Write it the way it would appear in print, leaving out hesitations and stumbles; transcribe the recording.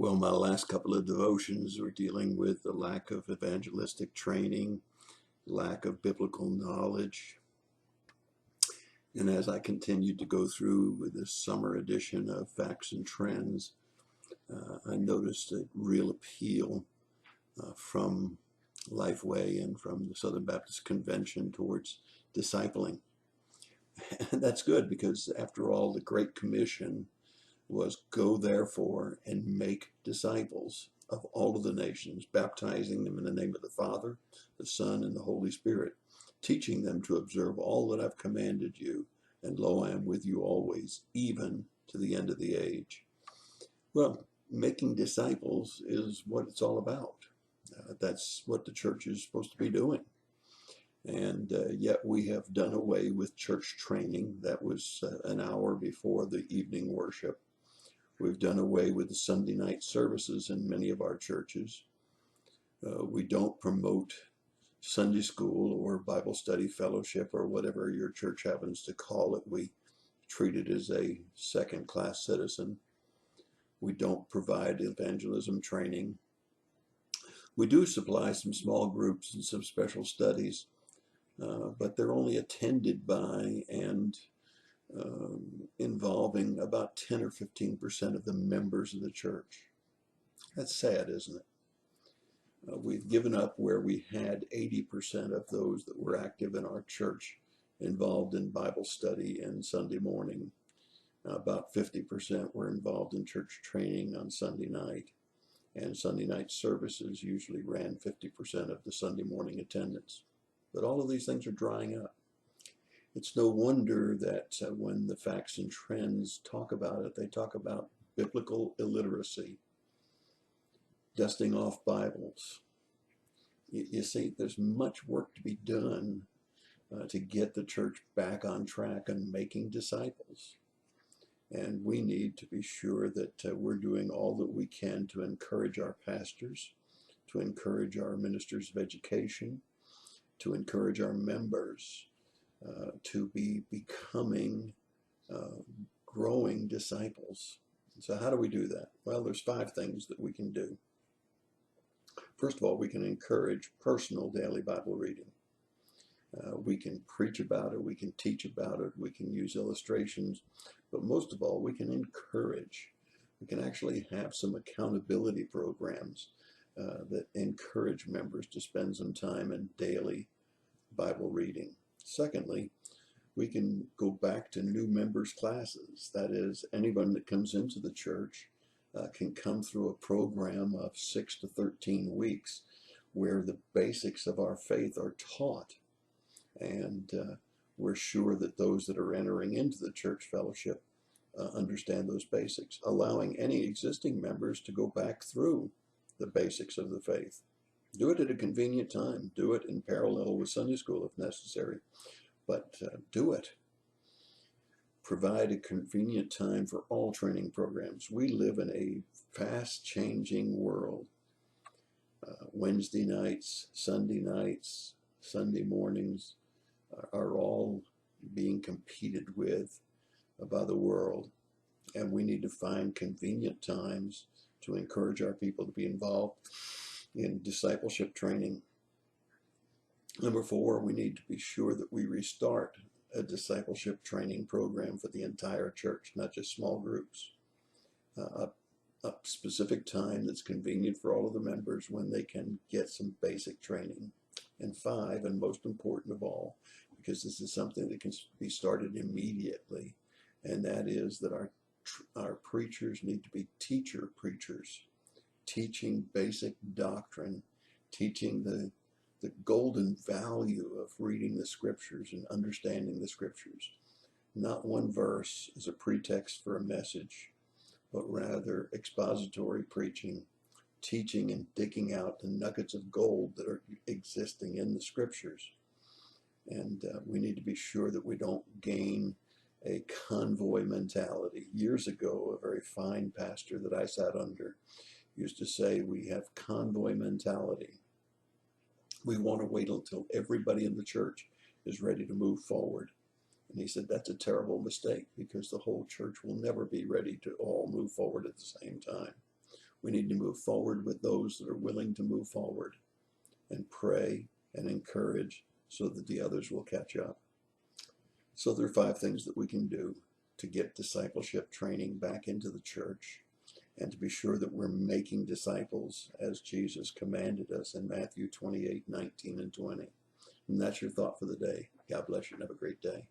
Well, my last couple of devotions were dealing with the lack of evangelistic training, lack of biblical knowledge. And as I continued to go through with this summer edition of Facts and Trends, I noticed a real appeal from Lifeway and from the Southern Baptist Convention towards discipling. And that's good because, after all, the Great Commission was go therefore and make disciples of all of the nations, baptizing them in the name of the Father, the Son, and the Holy Spirit, teaching them to observe all that I've commanded you, and lo, I am with you always, even to the end of the age. Well, making disciples is what it's all about. That's what the church is supposed to be doing. And yet we have done away with church training. That was an hour before the evening worship. We've done away with the Sunday night services in many of our churches. We don't promote Sunday school or Bible study fellowship or whatever your church happens to call it. We treat it as a second-class citizen. We don't provide evangelism training. We do supply some small groups and some special studies, but they're only attended by and involving about 10 or 15% of the members of the church. That's sad, isn't it? We've given up where we had 80% of those that were active in our church involved in Bible study and Sunday morning. About 50% were involved in church training on Sunday night, and Sunday night services usually ran 50% of the Sunday morning attendance. But all of these things are drying up. It's no wonder that when the Facts and Trends talk about it, they talk about biblical illiteracy, dusting off Bibles. You see, there's much work to be done to get the church back on track and making disciples. And we need to be sure that we're doing all that we can to encourage our pastors, to encourage our ministers of education, to encourage our members to be becoming growing disciples. So how do we do that? Well, there's 5 things that we can do. First of all, we can encourage personal daily Bible reading. We can preach about it, we can teach about it, we can use illustrations, but most of all, we can encourage. We can actually have some accountability programs that encourage members to spend some time in daily Bible reading. Secondly, we can go back to new members classes. That is, anyone that comes into the church can come through a program of 6 to 13 weeks where the basics of our faith are taught. And we're sure that those that are entering into the church fellowship understand those basics, allowing any existing members to go back through the basics of the faith. Do it at a convenient time. Do it in parallel with Sunday school if necessary, but do it. Provide a convenient time for all training programs. We live in a fast-changing world. Wednesday nights, Sunday mornings are all being competed with by the world, and we need to find convenient times to encourage our people to be involved in discipleship training. Number 4, we need to be sure that we restart a discipleship training program for the entire church, not just small groups. A specific time that's convenient for all of the members when they can get some basic training. And 5, and most important of all, because this is something that can be started immediately, and that is that our preachers need to be teacher preachers, teaching basic doctrine, teaching the golden value of reading the scriptures and understanding the scriptures. Not one verse is a pretext for a message, but rather expository preaching, teaching and digging out the nuggets of gold that are existing in the scriptures. And we need to be sure that we don't gain a convoy mentality. Years ago, a very fine pastor that I sat under used to say, we have convoy mentality. We want to wait until everybody in the church is ready to move forward. And he said, that's a terrible mistake because the whole church will never be ready to all move forward at the same time. We need to move forward with those that are willing to move forward, and pray and encourage so that the others will catch up. So there are 5 things that we can do to get discipleship training back into the church, and to be sure that we're making disciples as Jesus commanded us in Matthew 28:19 and 20. And that's your thought for the day. God bless you and have a great day.